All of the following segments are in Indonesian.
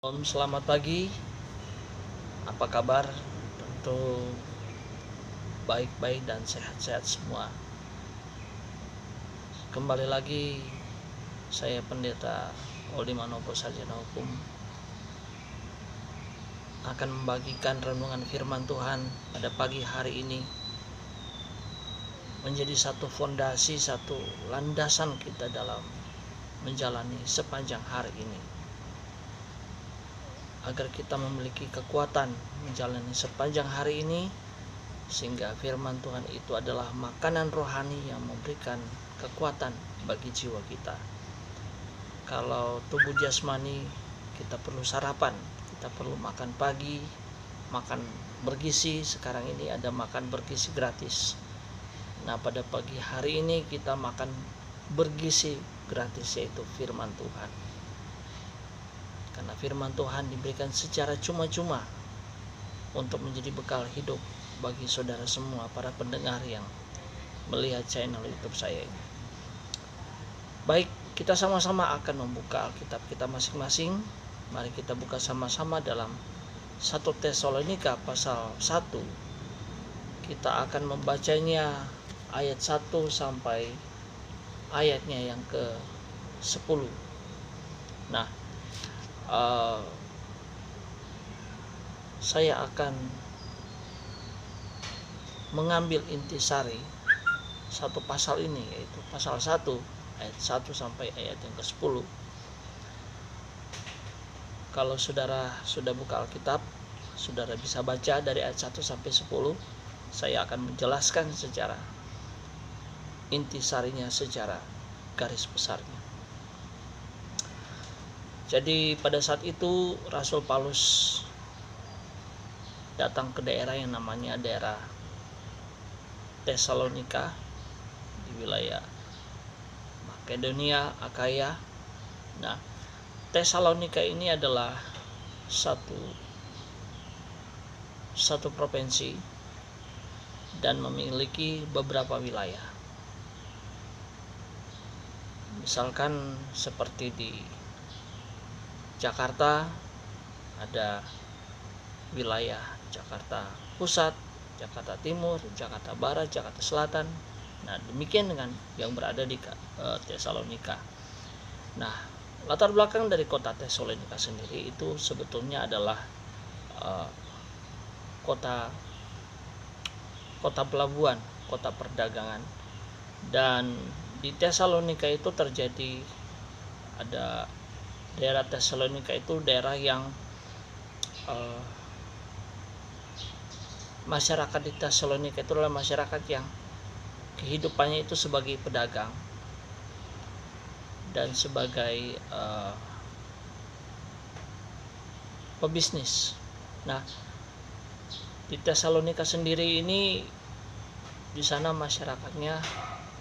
Selamat pagi. Apa kabar? Tentu baik-baik dan sehat-sehat semua. Kembali lagi saya Pendeta Oldi Manopo Sarjana Hukum akan membagikan renungan firman Tuhan pada pagi hari ini, menjadi satu fondasi, satu landasan kita dalam menjalani sepanjang hari ini, agar kita memiliki kekuatan menjalani sepanjang hari ini, sehingga firman Tuhan itu adalah makanan rohani yang memberikan kekuatan bagi jiwa kita. Kalau tubuh jasmani kita perlu sarapan, kita perlu makan pagi, makan bergizi. Sekarang ini ada makan bergizi gratis. Nah, pada pagi hari ini kita makan bergizi gratis, yaitu firman Tuhan. Karena firman Tuhan diberikan secara cuma-cuma untuk menjadi bekal hidup bagi saudara semua, para pendengar yang melihat channel YouTube saya ini. Baik, kita sama-sama akan membuka Alkitab kita masing-masing. Mari kita buka sama-sama dalam 1 Tesalonika pasal 1. Kita akan membacanya ayat 1 sampai ayatnya yang ke-10. Nah, saya akan mengambil intisari satu pasal ini, yaitu pasal 1 ayat 1 sampai ayat yang ke-10. Kalau saudara sudah buka Alkitab, saudara bisa baca dari ayat 1 sampai 10. Saya akan menjelaskan secara intisarinya, secara garis besarnya. Jadi pada saat itu Rasul Paulus datang ke daerah yang namanya daerah Tesalonika di wilayah Makedonia, Akaya. Nah, Tesalonika ini adalah satu provinsi dan memiliki beberapa wilayah. Misalkan seperti di Jakarta ada wilayah Jakarta Pusat, Jakarta Timur, Jakarta Barat, Jakarta Selatan. Nah, demikian dengan yang berada di Tesalonika. Nah, latar belakang dari kota Tesalonika sendiri itu sebetulnya adalah kota pelabuhan, kota perdagangan. Dan di Tesalonika itu terjadi, ada daerah Tesalonika itu daerah yang masyarakat di Tesalonika itu adalah masyarakat yang kehidupannya itu sebagai pedagang dan sebagai pebisnis. Nah, di Tesalonika sendiri ini, di sana masyarakatnya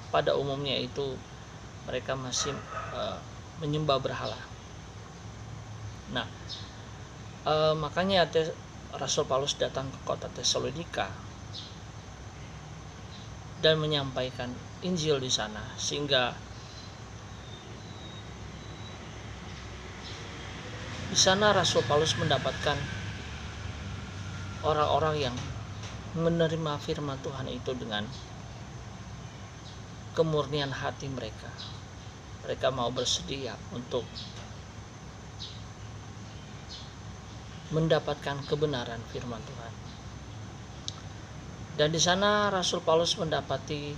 pada umumnya itu mereka masih menyembah berhala. Nah, makanya Rasul Paulus datang ke kota Tesalonika dan menyampaikan Injil di sana, sehingga di sana Rasul Paulus mendapatkan orang-orang yang menerima firman Tuhan itu dengan kemurnian hati mereka. Mereka mau bersedia untuk mendapatkan kebenaran firman Tuhan. Dan di sana Rasul Paulus mendapati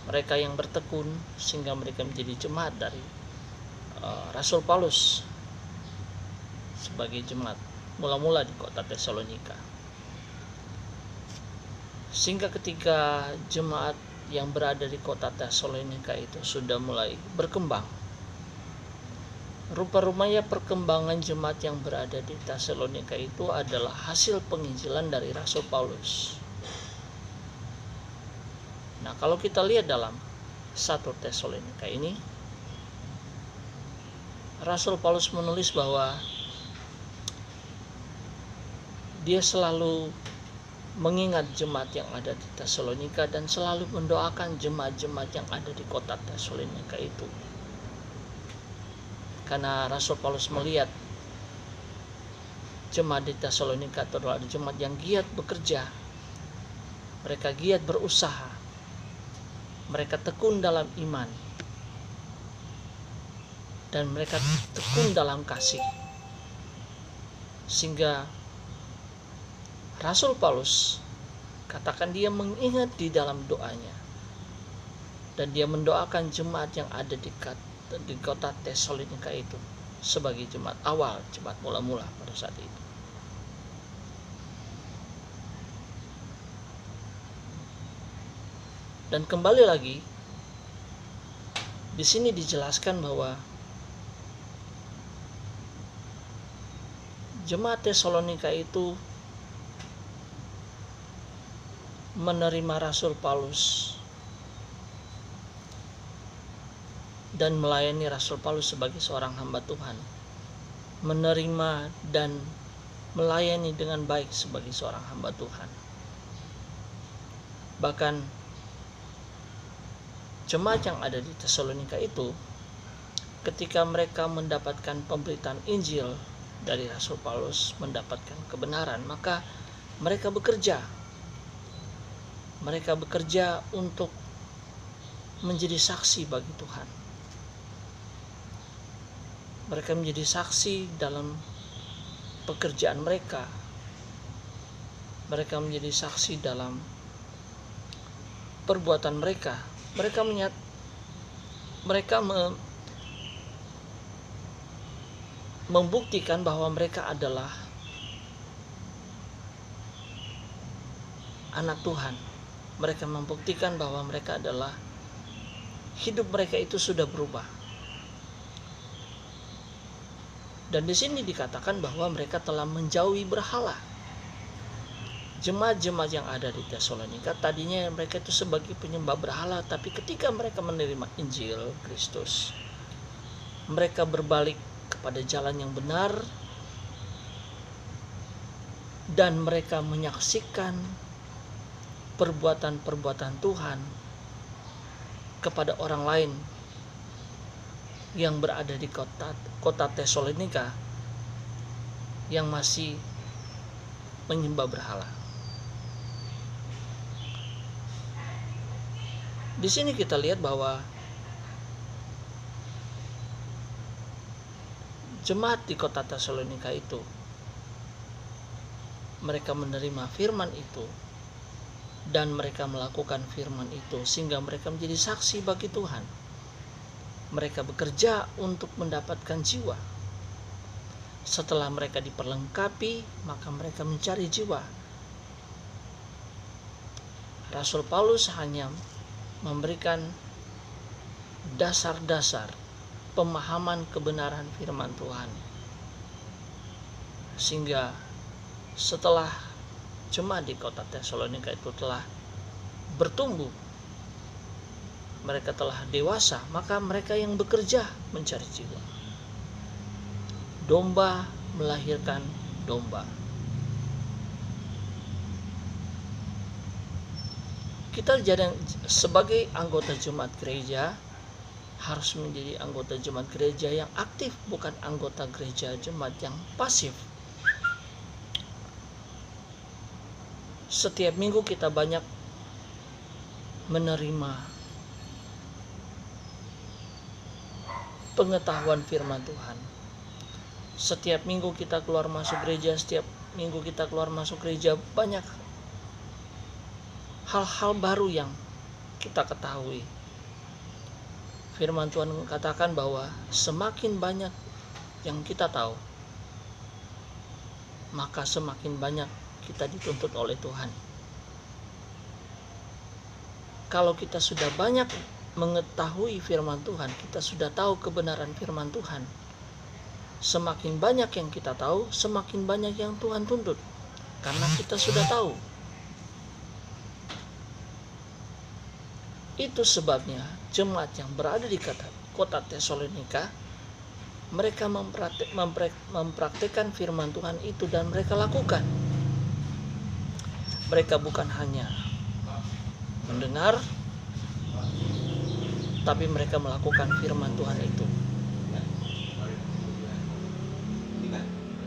mereka yang bertekun, sehingga mereka menjadi jemaat dari Rasul Paulus sebagai jemaat mula-mula di kota Tesalonika. Sehingga ketika jemaat yang berada di kota Tesalonika itu sudah mulai berkembang, rupa-rupanya perkembangan jemaat yang berada di Tesalonika itu adalah hasil penginjilan dari Rasul Paulus. Nah, kalau kita lihat dalam 1 Tesalonika ini, Rasul Paulus menulis bahwa dia selalu mengingat jemaat yang ada di Tesalonika dan selalu mendoakan jemaat-jemaat yang ada di kota Tesalonika itu. Karena Rasul Paulus melihat jemaat di Tesalonika itu adalah jemaat yang giat bekerja, mereka giat berusaha, mereka tekun dalam iman, dan mereka tekun dalam kasih. Sehingga Rasul Paulus katakan dia mengingat di dalam doanya, dan dia mendoakan jemaat yang ada di kota Tesalonika itu sebagai jemaat awal, jemaat mula-mula pada saat itu. Dan kembali lagi, di sini dijelaskan bahwa jemaat Tesalonika itu menerima Rasul Paulus dan melayani Rasul Paulus sebagai seorang hamba Tuhan, menerima dan melayani dengan baik sebagai seorang hamba Tuhan. Bahkan jemaat yang ada di Tesalonika itu, ketika mereka mendapatkan pemberitaan Injil dari Rasul Paulus, mendapatkan kebenaran, maka mereka bekerja. Mereka bekerja untuk menjadi saksi bagi Tuhan. Mereka menjadi saksi dalam pekerjaan mereka. Mereka menjadi saksi dalam perbuatan mereka. Mereka membuktikan bahwa mereka adalah anak Tuhan. Mereka membuktikan bahwa mereka adalah, hidup mereka itu sudah berubah. Dan di sini dikatakan bahwa mereka telah menjauhi berhala. Jemaat-jemaat yang ada di Tesalonika tadinya mereka itu sebagai penyembah berhala, tapi ketika mereka menerima Injil Kristus, mereka berbalik kepada jalan yang benar dan mereka menyaksikan perbuatan-perbuatan Tuhan kepada orang lain yang berada di kota Tesalonika yang masih menyembah berhala. Di sini kita lihat bahwa jemaat di kota Tesalonika itu, mereka menerima firman itu dan mereka melakukan firman itu sehingga mereka menjadi saksi bagi Tuhan. Mereka bekerja untuk mendapatkan jiwa. Setelah mereka diperlengkapi, maka mereka mencari jiwa. Rasul Paulus hanya memberikan dasar-dasar pemahaman kebenaran firman Tuhan, sehingga setelah jemaat di kota Tesalonika itu telah bertumbuh, mereka telah dewasa, maka mereka yang bekerja mencari jiwa. Domba melahirkan domba. Kita jadi sebagai anggota jemaat gereja harus menjadi anggota jemaat gereja yang aktif, bukan anggota gereja jemaat yang pasif. Setiap minggu kita banyak menerima pengetahuan firman Tuhan. Setiap minggu kita keluar masuk gereja, banyak hal-hal baru yang kita ketahui. Firman Tuhan mengatakan bahwa semakin banyak yang kita tahu, maka semakin banyak kita dituntut oleh Tuhan. Kalau kita sudah banyak mengetahui firman Tuhan, kita sudah tahu kebenaran firman Tuhan, semakin banyak yang kita tahu, semakin banyak yang Tuhan tuntut, karena kita sudah tahu. Itu sebabnya jemaat yang berada di kota Tesalonika, mereka mempraktikkan firman Tuhan itu dan mereka lakukan. Mereka bukan hanya mendengar, tapi mereka melakukan firman Tuhan itu.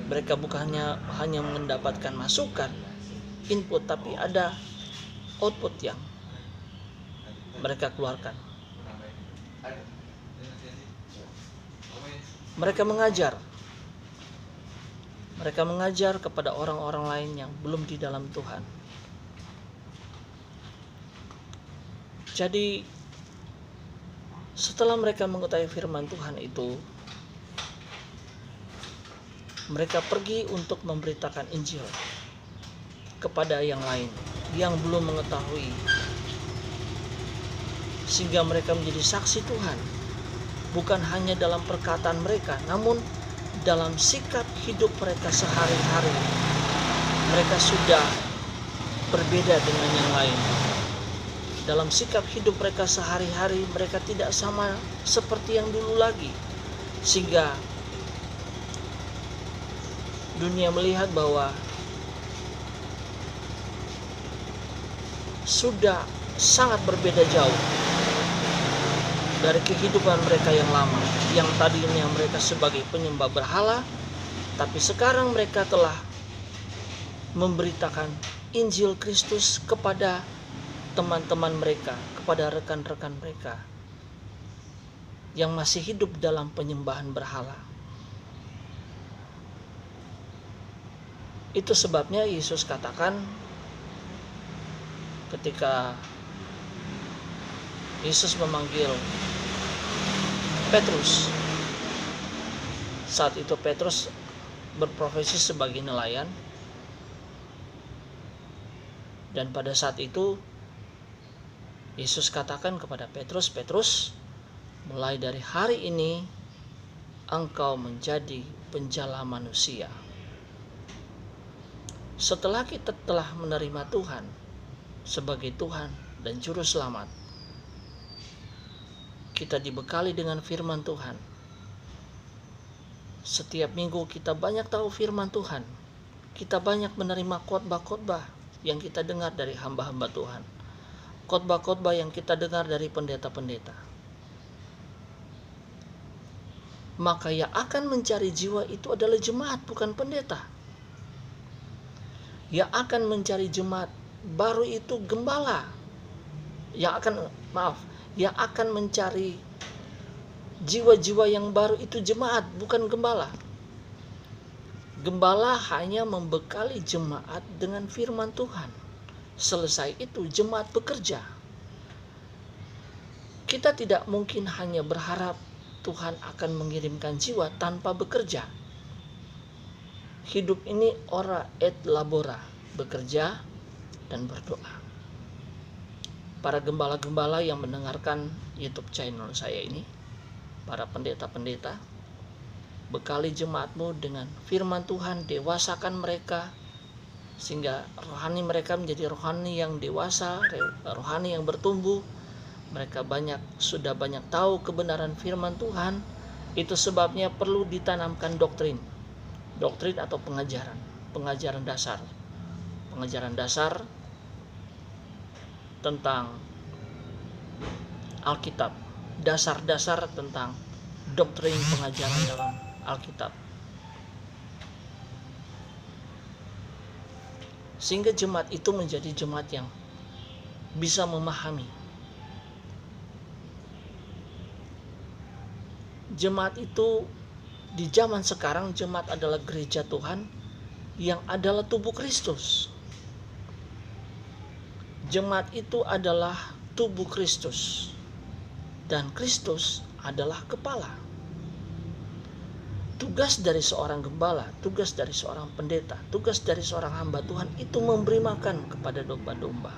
Mereka bukannya hanya mendapatkan masukan, input, tapi ada output yang mereka keluarkan. Mereka mengajar kepada orang-orang lain yang belum di dalam Tuhan. Jadi setelah mereka mengetahui firman Tuhan itu, mereka pergi untuk memberitakan Injil kepada yang lain yang belum mengetahui, sehingga mereka menjadi saksi Tuhan, bukan hanya dalam perkataan mereka, namun dalam sikap hidup mereka sehari-hari. Mereka sudah berbeda dengan yang lain. Dalam sikap hidup mereka sehari-hari, mereka tidak sama seperti yang dulu lagi, sehingga dunia melihat bahwa sudah sangat berbeda jauh dari kehidupan mereka yang lama, yang tadinya mereka sebagai penyembah berhala, tapi sekarang mereka telah memberitakan Injil Kristus kepada teman-teman mereka, kepada rekan-rekan mereka yang masih hidup dalam penyembahan berhala. Itu sebabnya Yesus katakan ketika Yesus memanggil Petrus, saat itu Petrus berprofesi sebagai nelayan, dan pada saat itu Yesus katakan kepada Petrus, "Petrus, mulai dari hari ini engkau menjadi penjala manusia." Setelah kita telah menerima Tuhan sebagai Tuhan dan Juru Selamat, kita dibekali dengan firman Tuhan. Setiap minggu kita banyak tahu firman Tuhan. Kita banyak menerima khotbah-khotbah yang kita dengar dari hamba-hamba Tuhan. Khotbah-khotbah yang kita dengar dari pendeta-pendeta. Maka yang akan mencari jiwa itu adalah jemaat, bukan pendeta. Yang akan mencari jemaat baru itu gembala. Yang akan mencari jiwa-jiwa yang baru itu jemaat, bukan gembala. Gembala hanya membekali jemaat dengan firman Tuhan. Selesai itu jemaat bekerja. Kita tidak mungkin hanya berharap Tuhan akan mengirimkan jiwa tanpa bekerja. Hidup ini ora et labora, bekerja dan berdoa. Para gembala-gembala yang mendengarkan YouTube channel saya ini, para pendeta-pendeta, bekali jemaatmu dengan firman Tuhan, dewasakan mereka sehingga rohani mereka menjadi rohani yang dewasa, rohani yang bertumbuh. Mereka sudah banyak tahu kebenaran firman Tuhan. Itu sebabnya perlu ditanamkan doktrin atau pengajaran dasar tentang Alkitab, dasar-dasar tentang doktrin pengajaran dalam Alkitab, sehingga jemaat itu menjadi jemaat yang bisa memahami. Jemaat itu di zaman sekarang, jemaat adalah gereja Tuhan yang adalah tubuh Kristus. Jemaat itu adalah tubuh Kristus, dan Kristus adalah kepala. Tugas dari seorang gembala, tugas dari seorang pendeta, tugas dari seorang hamba Tuhan itu memberi makan kepada domba-domba.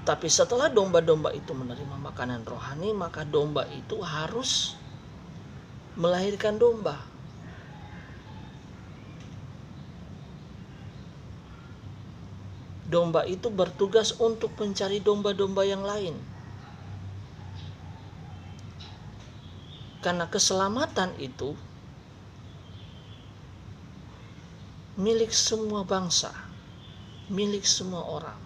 Tapi setelah domba-domba itu menerima makanan rohani, maka domba itu harus melahirkan domba. Domba itu bertugas untuk mencari domba-domba yang lain. Karena keselamatan itu milik semua bangsa, milik semua orang.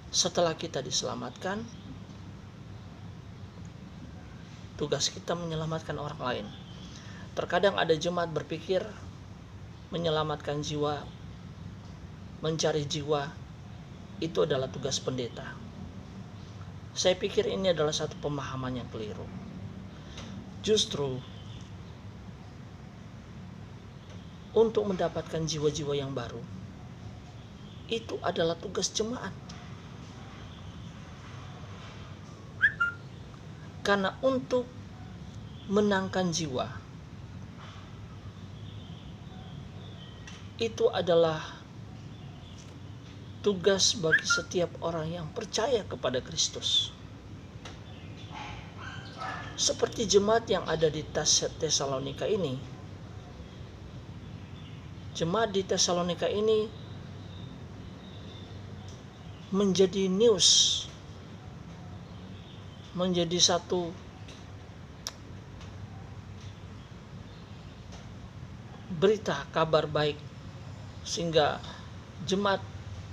Setelah kita diselamatkan, tugas kita menyelamatkan orang lain. Terkadang ada jemaat berpikir menyelamatkan jiwa, mencari jiwa, itu adalah tugas pendeta. Saya pikir ini adalah satu pemahaman yang keliru. Justru untuk mendapatkan jiwa-jiwa yang baru, itu adalah tugas jemaat. Karena untuk menangkan jiwa, itu adalah tugas bagi setiap orang yang percaya kepada Kristus. Seperti jemaat yang ada di Tesalonika ini. Jemaat di Tesalonika ini menjadi news, menjadi satu berita kabar baik, sehingga jemaat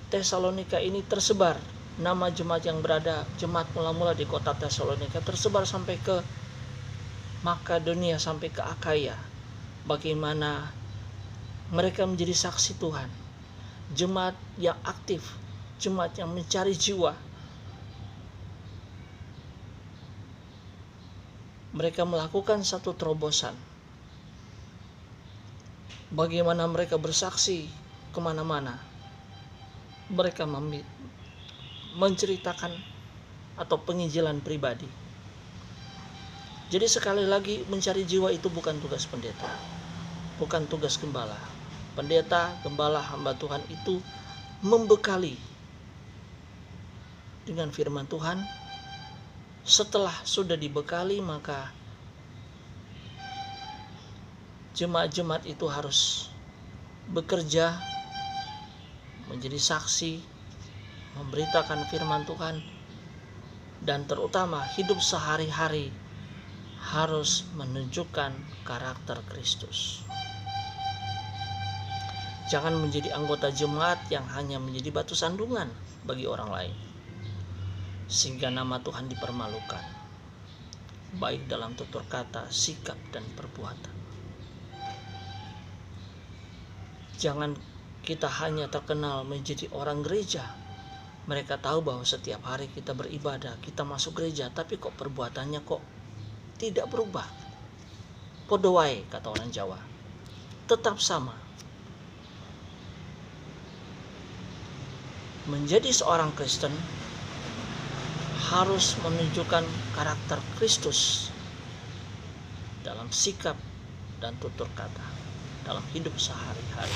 Tesalonika ini tersebar. Nama jemaat yang berada, jemaat mula-mula di kota Tesalonika, tersebar sampai ke Makedonia, sampai ke Akaya. Bagaimana mereka menjadi saksi Tuhan, jemaat yang aktif, jemaat yang mencari jiwa. Mereka melakukan satu terobosan. Bagaimana mereka bersaksi kemana-mana. Mereka menceritakan atau penginjilan pribadi. Jadi sekali lagi, mencari jiwa itu bukan tugas pendeta, bukan tugas gembala. Pendeta, gembala, hamba Tuhan itu membekali dengan firman Tuhan. Setelah sudah dibekali, maka jemaat-jemaat itu harus bekerja, menjadi saksi, memberitakan firman Tuhan, dan terutama hidup sehari-hari harus menunjukkan karakter Kristus. Jangan menjadi anggota jemaat yang hanya menjadi batu sandungan bagi orang lain, sehingga nama Tuhan dipermalukan, baik dalam tutur kata, sikap, dan perbuatan. Jangan kita hanya terkenal menjadi orang gereja. Mereka tahu bahwa setiap hari kita beribadah, kita masuk gereja, tapi kok perbuatannya kok tidak berubah. Podo wae, kata orang Jawa. Tetap sama. Menjadi seorang Kristen harus menunjukkan karakter Kristus dalam sikap dan tutur kata, dalam hidup sehari-hari,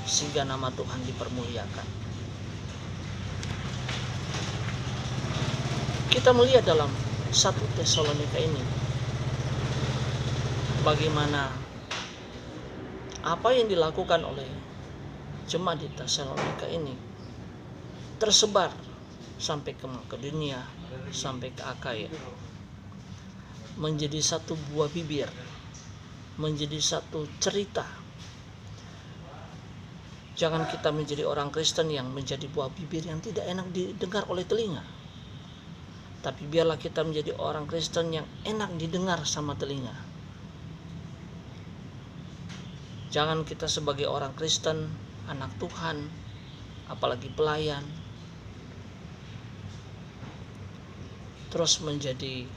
sehingga nama Tuhan dipermuliakan. Kita melihat dalam 1 Tesalonika ini bagaimana apa yang dilakukan oleh jemaat di Tesalonika ini tersebar sampai ke Makedonia, sampai ke Akaya, menjadi satu buah bibir, menjadi satu cerita. Jangan kita menjadi orang Kristen yang menjadi buah bibir yang tidak enak didengar oleh telinga, tapi biarlah kita menjadi orang Kristen yang enak didengar sama telinga. Jangan kita sebagai orang Kristen, anak Tuhan, apalagi pelayan, terus menjadi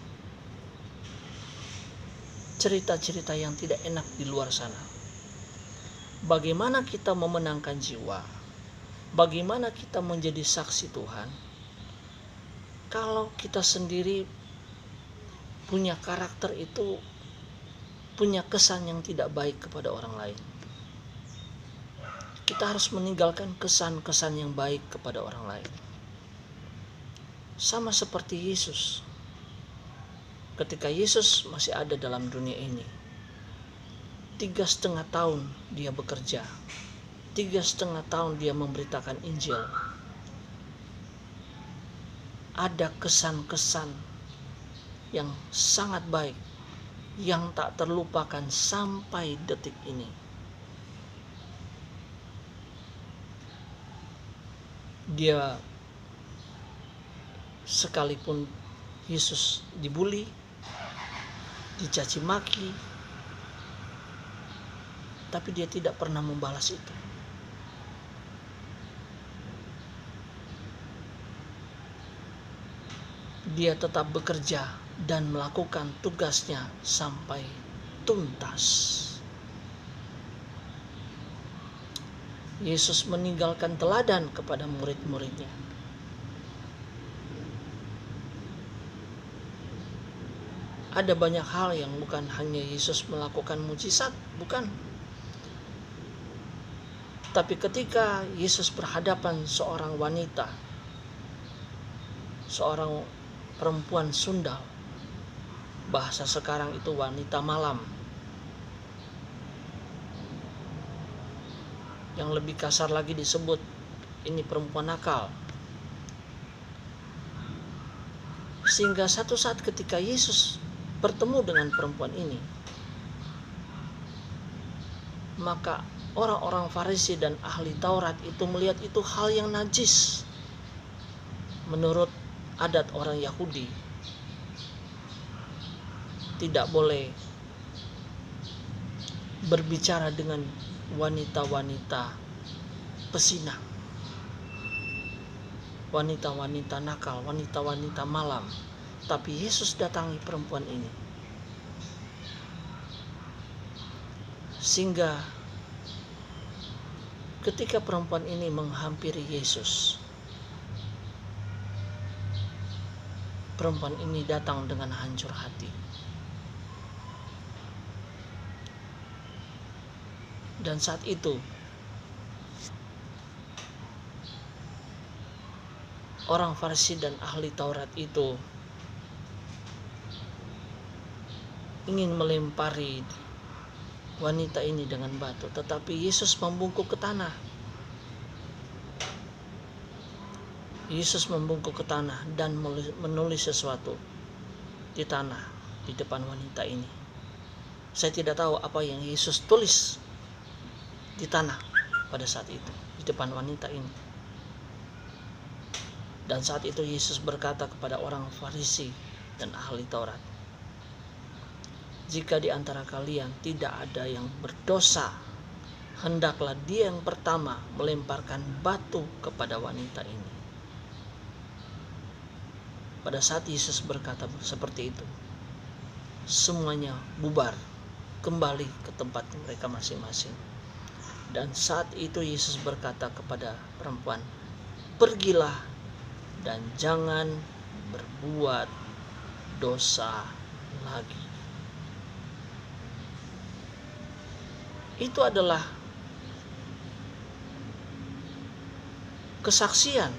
cerita-cerita yang tidak enak di luar sana. Bagaimana kita memenangkan jiwa? Bagaimana kita menjadi saksi Tuhan? Kalau kita sendiri punya karakter itu, punya kesan yang tidak baik kepada orang lain. Kita harus meninggalkan kesan-kesan yang baik kepada orang lain. Sama seperti Yesus. Ketika Yesus masih ada dalam dunia ini, 3,5 tahun dia bekerja, 3,5 tahun dia memberitakan Injil. Ada kesan-kesan yang sangat baik, yang tak terlupakan sampai detik ini. Dia, sekalipun Yesus dibully, dicaci maki, tapi dia tidak pernah membalas itu. Dia tetap bekerja dan melakukan tugasnya sampai tuntas. Yesus meninggalkan teladan kepada murid-muridnya. Ada banyak hal yang bukan hanya Yesus melakukan mujizat, bukan. Tapi ketika Yesus berhadapan seorang wanita, seorang perempuan sundal, bahasa sekarang itu wanita malam, yang lebih kasar lagi disebut ini perempuan nakal. Sehingga satu saat ketika Yesus bertemu dengan perempuan ini, maka orang-orang Farisi dan ahli Taurat itu melihat itu hal yang najis. Menurut adat orang Yahudi, tidak boleh berbicara dengan wanita-wanita pesinah, wanita-wanita nakal, wanita-wanita malam. Tapi Yesus datangi perempuan ini, sehingga ketika perempuan ini menghampiri Yesus, perempuan ini datang dengan hancur hati. Dan saat itu orang Farisi dan ahli Taurat itu ingin melempari wanita ini dengan batu, tetapi Yesus membungkuk ke tanah. Yesus membungkuk ke tanah dan menulis sesuatu di tanah di depan wanita ini. Saya tidak tahu apa yang Yesus tulis di tanah pada saat itu di depan wanita ini. Dan saat itu Yesus berkata kepada orang Farisi dan ahli Taurat, jika di antara kalian tidak ada yang berdosa, hendaklah dia yang pertama melemparkan batu kepada wanita ini. Pada saat Yesus berkata seperti itu, semuanya bubar kembali ke tempat mereka masing-masing. Dan saat itu Yesus berkata kepada perempuan, pergilah dan jangan berbuat dosa lagi. Itu adalah kesaksian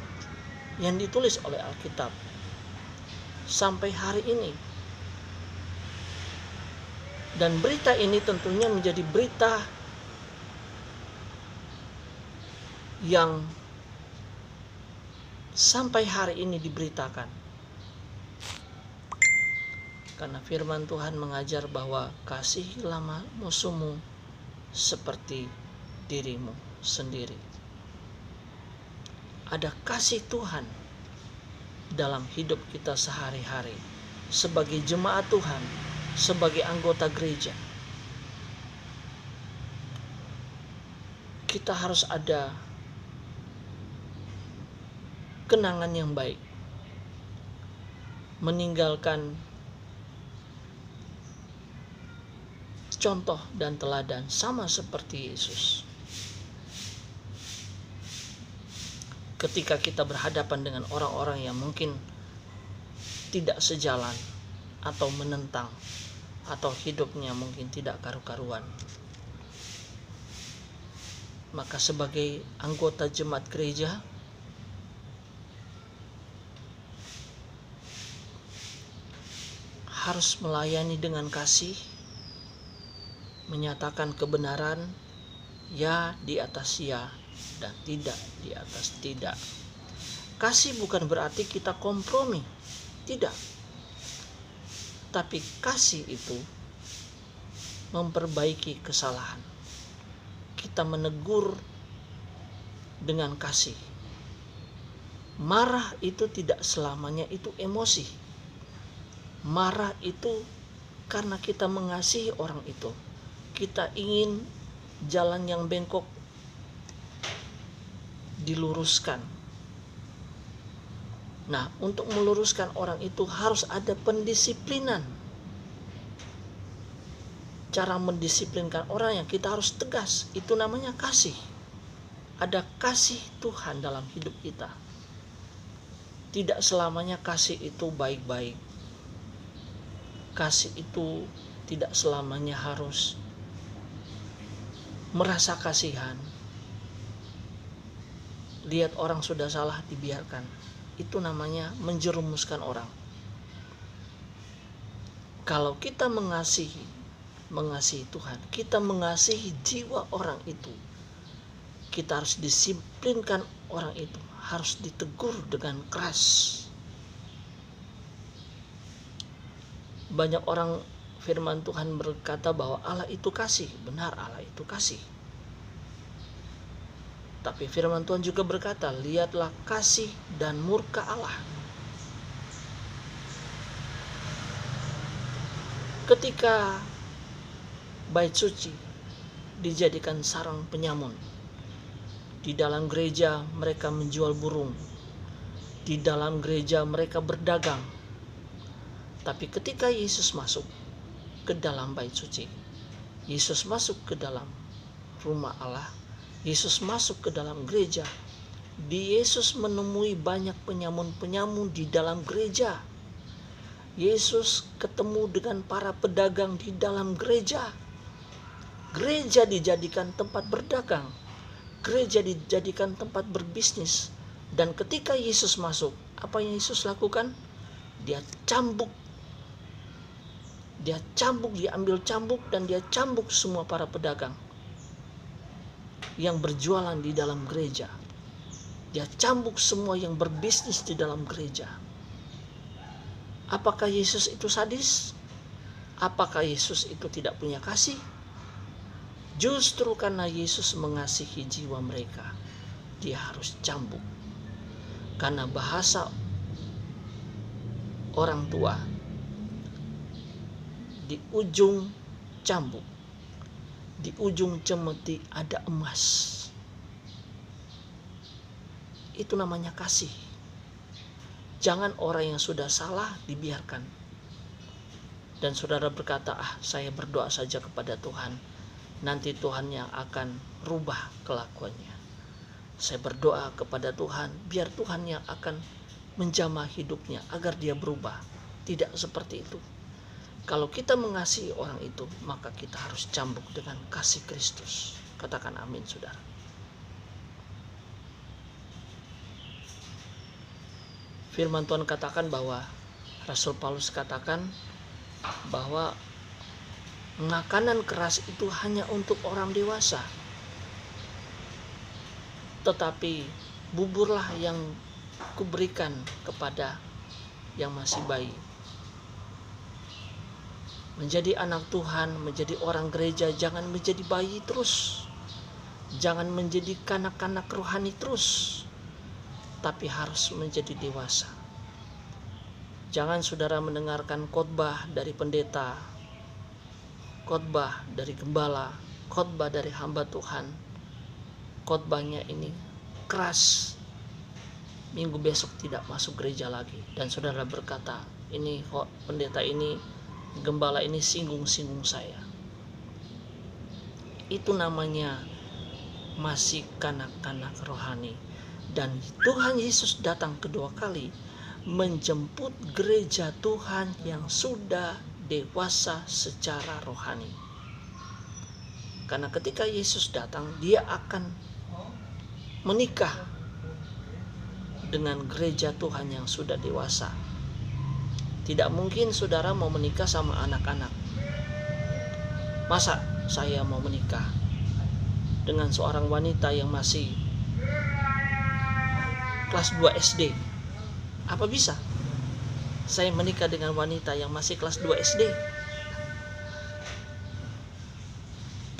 yang ditulis oleh Alkitab sampai hari ini. Dan berita ini tentunya menjadi berita yang sampai hari ini diberitakan. Karena firman Tuhan mengajar bahwa kasihilah musuhmu seperti dirimu sendiri. Ada kasih Tuhan dalam hidup kita sehari-hari sebagai jemaat Tuhan, sebagai anggota gereja. Kita harus ada kenangan yang baik, meninggalkan contoh dan teladan sama seperti Yesus. Ketika kita berhadapan dengan orang-orang yang mungkin tidak sejalan atau menentang, atau hidupnya mungkin tidak karu-karuan, maka sebagai anggota jemaat gereja, harus melayani dengan kasih, menyatakan kebenaran, ya di atas ya, dan tidak di atas tidak. Kasih bukan berarti kita kompromi, tidak. Tapi kasih itu memperbaiki kesalahan. Kita menegur dengan kasih. Marah itu tidak selamanya itu emosi. Marah itu karena kita mengasihi orang itu. Kita ingin jalan yang bengkok diluruskan. Nah, untuk meluruskan orang itu harus ada pendisiplinan. Cara mendisiplinkan orang yang kita harus tegas, itu namanya kasih. Ada kasih Tuhan dalam hidup kita. Tidak selamanya kasih itu baik-baik. Kasih itu tidak selamanya harus merasa kasihan. Lihat orang sudah salah dibiarkan. Itu namanya menjerumuskan orang. Kalau kita mengasihi Tuhan, kita mengasihi jiwa orang itu, kita harus disiplinkan orang itu, harus ditegur dengan keras. Banyak orang, firman Tuhan berkata bahwa Allah itu kasih. Benar, Allah itu kasih. Tapi firman Tuhan juga berkata, lihatlah kasih dan murka Allah. Ketika bait suci dijadikan sarang penyamun, di dalam gereja mereka menjual burung, di dalam gereja mereka berdagang. Tapi ketika Yesus masuk ke dalam bait suci, Yesus masuk ke dalam rumah Allah, Yesus masuk ke dalam gereja, Yesus menemui banyak penyamun-penyamun di dalam gereja. Yesus ketemu dengan para pedagang di dalam gereja. Gereja dijadikan tempat berdagang. Gereja dijadikan tempat berbisnis. Dan ketika Yesus masuk, apa yang Yesus lakukan? Dia cambuk. Dia ambil cambuk dan dia cambuk semua para pedagang yang berjualan di dalam gereja. Dia cambuk semua yang berbisnis di dalam gereja. Apakah Yesus itu sadis? Apakah Yesus itu tidak punya kasih? Justru karena Yesus mengasihi jiwa mereka, dia harus cambuk. Karena bahasa orang tua, di ujung cambuk, di ujung cemeti ada emas. Itu namanya kasih. Jangan orang yang sudah salah dibiarkan. Dan saudara berkata, saya berdoa saja kepada Tuhan, nanti Tuhan yang akan rubah kelakuannya. Saya berdoa kepada Tuhan, biar Tuhan yang akan menjamah hidupnya agar dia berubah. Tidak seperti itu. Kalau kita mengasihi orang itu, maka kita harus cambuk dengan kasih Kristus. Katakan amin, saudara. Firman Tuhan katakan bahwa Rasul Paulus katakan bahwa makanan keras itu hanya untuk orang dewasa. Tetapi buburlah yang kuberikan kepada yang masih bayi. Menjadi anak Tuhan, menjadi orang gereja, jangan menjadi bayi terus. Jangan menjadi kanak-kanak rohani terus. Tapi harus menjadi dewasa. Jangan saudara mendengarkan khotbah dari pendeta, khotbah dari gembala, khotbah dari hamba Tuhan. Khotbahnya ini keras. Minggu besok tidak masuk gereja lagi. Dan saudara berkata, ini pendeta ini, gembala ini singgung-singgung saya. Itu namanya masih kanak-kanak rohani. Dan Tuhan Yesus datang kedua kali menjemput gereja Tuhan yang sudah dewasa secara rohani. Karena ketika Yesus datang, dia akan menikah dengan gereja Tuhan yang sudah dewasa. Tidak mungkin saudara mau menikah sama anak-anak. Masa saya mau menikah dengan seorang wanita yang masih kelas 2 SD? Apa bisa saya menikah dengan wanita yang masih kelas 2 SD?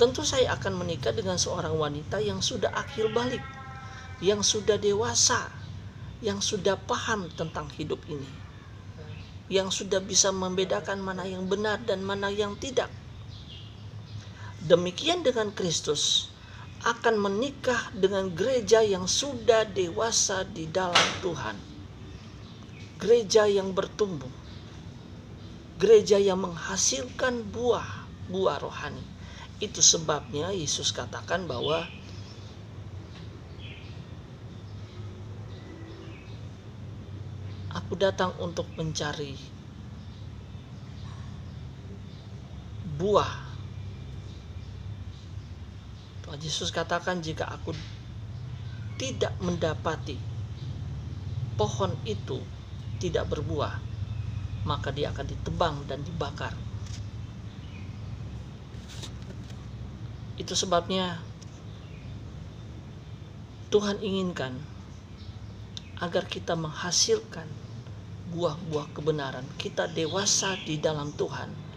Tentu saya akan menikah dengan seorang wanita yang sudah akil balik, yang sudah dewasa, yang sudah paham tentang hidup ini, yang sudah bisa membedakan mana yang benar dan mana yang tidak. Demikian dengan Kristus akan menikah dengan gereja yang sudah dewasa di dalam Tuhan. Gereja yang bertumbuh. Gereja yang menghasilkan buah rohani. Itu sebabnya Yesus katakan bahwa aku datang untuk mencari buah. Tuhan Yesus katakan, jika aku tidak mendapati pohon itu tidak berbuah, maka dia akan ditebang dan dibakar. Itu sebabnya Tuhan inginkan agar kita menghasilkan buah-buah kebenaran. Kita dewasa di dalam Tuhan.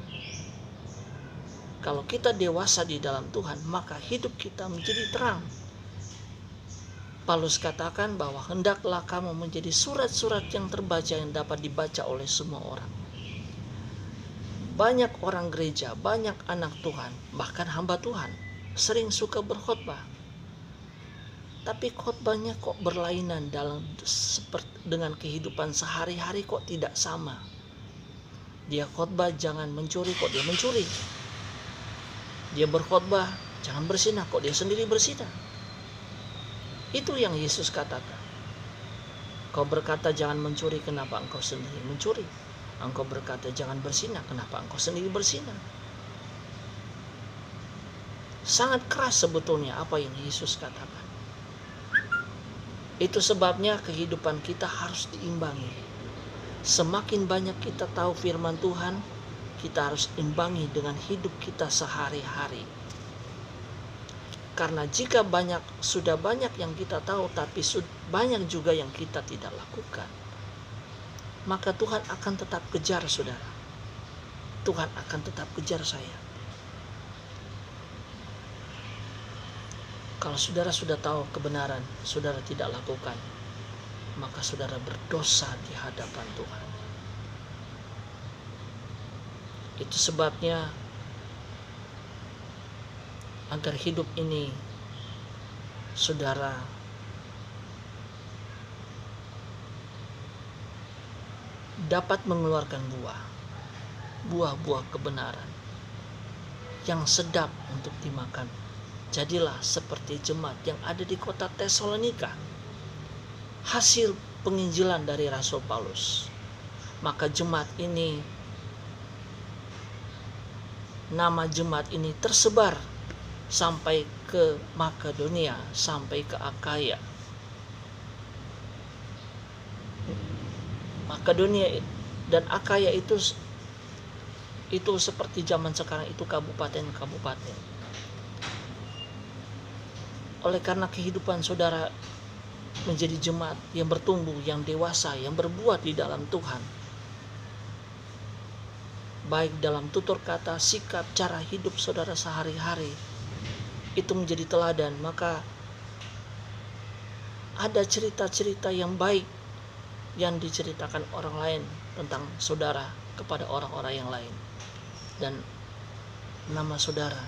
Kalau kita dewasa di dalam Tuhan, maka hidup kita menjadi terang. Paulus katakan bahwa hendaklah kamu menjadi surat-surat yang terbaca, yang dapat dibaca oleh semua orang. Banyak orang gereja, banyak anak Tuhan, bahkan hamba Tuhan, sering suka berkhotbah. Tapi khotbahnya kok berlainan dengan kehidupan sehari-hari, kok tidak sama. Dia khotbah jangan mencuri, kok dia mencuri. Dia berkhotbah jangan bersinah, kok dia sendiri bersinah. Itu yang Yesus katakan. Kau berkata jangan mencuri, kenapa engkau sendiri mencuri? Engkau berkata jangan bersinah, kenapa engkau sendiri bersinah? Sangat keras sebetulnya apa yang Yesus katakan. Itu sebabnya kehidupan kita harus diimbangi. Semakin banyak kita tahu firman Tuhan, kita harus imbangi dengan hidup kita sehari-hari. Karena jika sudah banyak yang kita tahu, tapi banyak juga yang kita tidak lakukan, maka Tuhan akan tetap kejar saudara. Tuhan akan tetap kejar saya. Kalau saudara sudah tahu kebenaran, saudara tidak lakukan, maka saudara berdosa di hadapan Tuhan. Itu sebabnya agar hidup ini saudara dapat mengeluarkan buah-buah kebenaran yang sedap untuk dimakan. Jadilah seperti jemaat yang ada di kota Tesalonika, hasil penginjilan dari Rasul Paulus. Maka nama jemaat ini tersebar sampai ke Makedonia, sampai ke Akaya. Makedonia dan Akaya itu seperti zaman sekarang itu kabupaten-kabupaten. Oleh karena kehidupan saudara menjadi jemaat yang bertumbuh, yang dewasa, yang berbuat di dalam Tuhan, baik dalam tutur kata, sikap, cara hidup saudara sehari-hari, itu menjadi teladan. Maka ada cerita-cerita yang baik yang diceritakan orang lain tentang saudara kepada orang-orang yang lain. Dan nama saudara,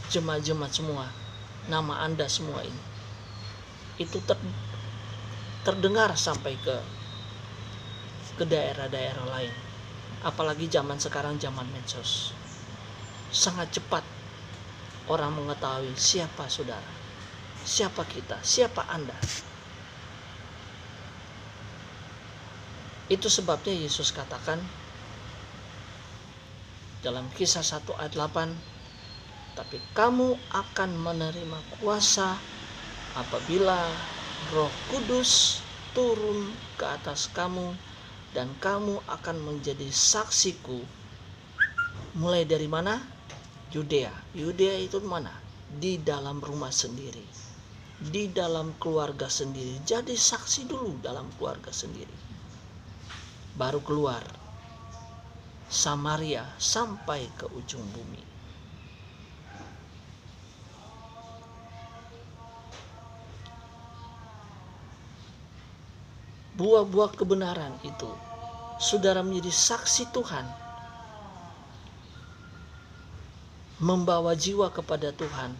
jemaat-jemaat semua, nama Anda semua ini, itu terdengar sampai ke daerah-daerah lain. Apalagi zaman sekarang, zaman medsos. Sangat cepat orang mengetahui siapa saudara, siapa kita, siapa Anda. Itu sebabnya Yesus katakan dalam Kisah 1 ayat 8, tapi kamu akan menerima kuasa apabila Roh Kudus turun ke atas kamu, dan kamu akan menjadi saksiku. Mulai dari mana? Yudea. Yudea itu mana? Di dalam rumah sendiri, di dalam keluarga sendiri. Jadi saksi dulu dalam keluarga sendiri, baru keluar Samaria sampai ke ujung bumi. Buah-buah kebenaran itu, saudara menjadi saksi Tuhan. membawa jiwa kepada Tuhan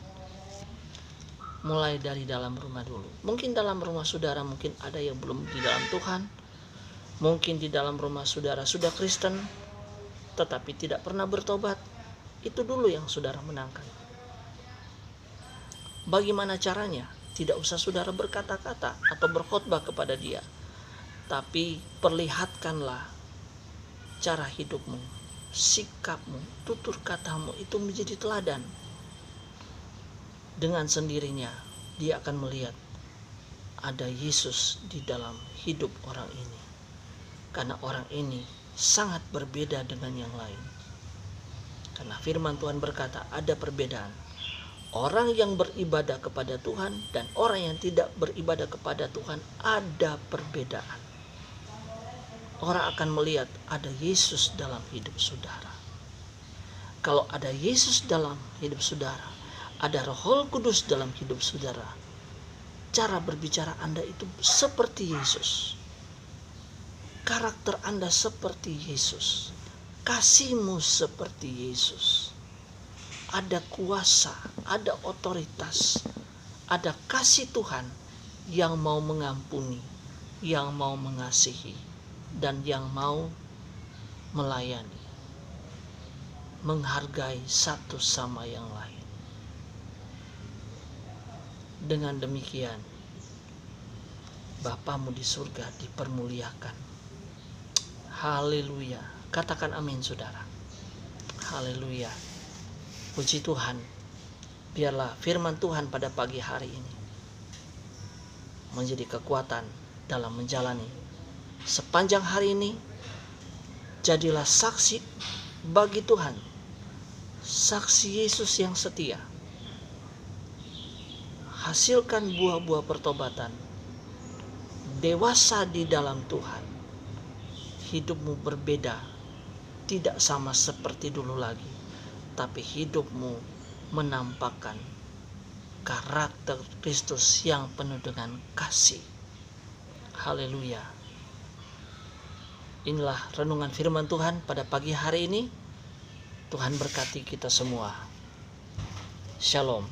mulai dari dalam rumah dulu. Mungkin dalam rumah saudara mungkin ada yang belum di dalam Tuhan. Mungkin di dalam rumah saudara sudah Kristen tetapi tidak pernah bertobat. Itu dulu yang saudara menangkan. Bagaimana caranya? Tidak usah saudara berkata-kata atau berkhotbah kepada dia, tapi perlihatkanlah cara hidupmu, sikapmu, tutur katamu itu menjadi teladan. Dengan sendirinya dia akan melihat ada Yesus di dalam hidup orang ini, karena orang ini sangat berbeda dengan yang lain. Karena firman Tuhan berkata ada perbedaan orang yang beribadah kepada Tuhan dan orang yang tidak beribadah kepada Tuhan. Ada perbedaan. Orang akan melihat ada Yesus dalam hidup saudara. Kalau ada Yesus dalam hidup saudara, ada Roh Kudus dalam hidup saudara, cara berbicara Anda itu seperti Yesus. Karakter Anda seperti Yesus. Kasihmu seperti Yesus. Ada kuasa, ada otoritas, ada kasih Tuhan yang mau mengampuni, yang mau mengasihi, dan yang mau melayani, menghargai satu sama yang lain. Dengan demikian, Bapamu di surga dipermuliakan. Haleluya. Katakan amin saudara. Haleluya. Puji Tuhan. Biarlah firman Tuhan pada pagi hari ini menjadi kekuatan dalam menjalani sepanjang hari ini. Jadilah saksi bagi Tuhan, saksi Yesus yang setia. Hasilkan buah-buah pertobatan, dewasa di dalam Tuhan. Hidupmu berbeda, tidak sama seperti dulu lagi, tapi hidupmu menampakkan karakter Kristus yang penuh dengan kasih. Haleluya. Inilah renungan firman Tuhan pada pagi hari ini. Tuhan berkati kita semua. Shalom.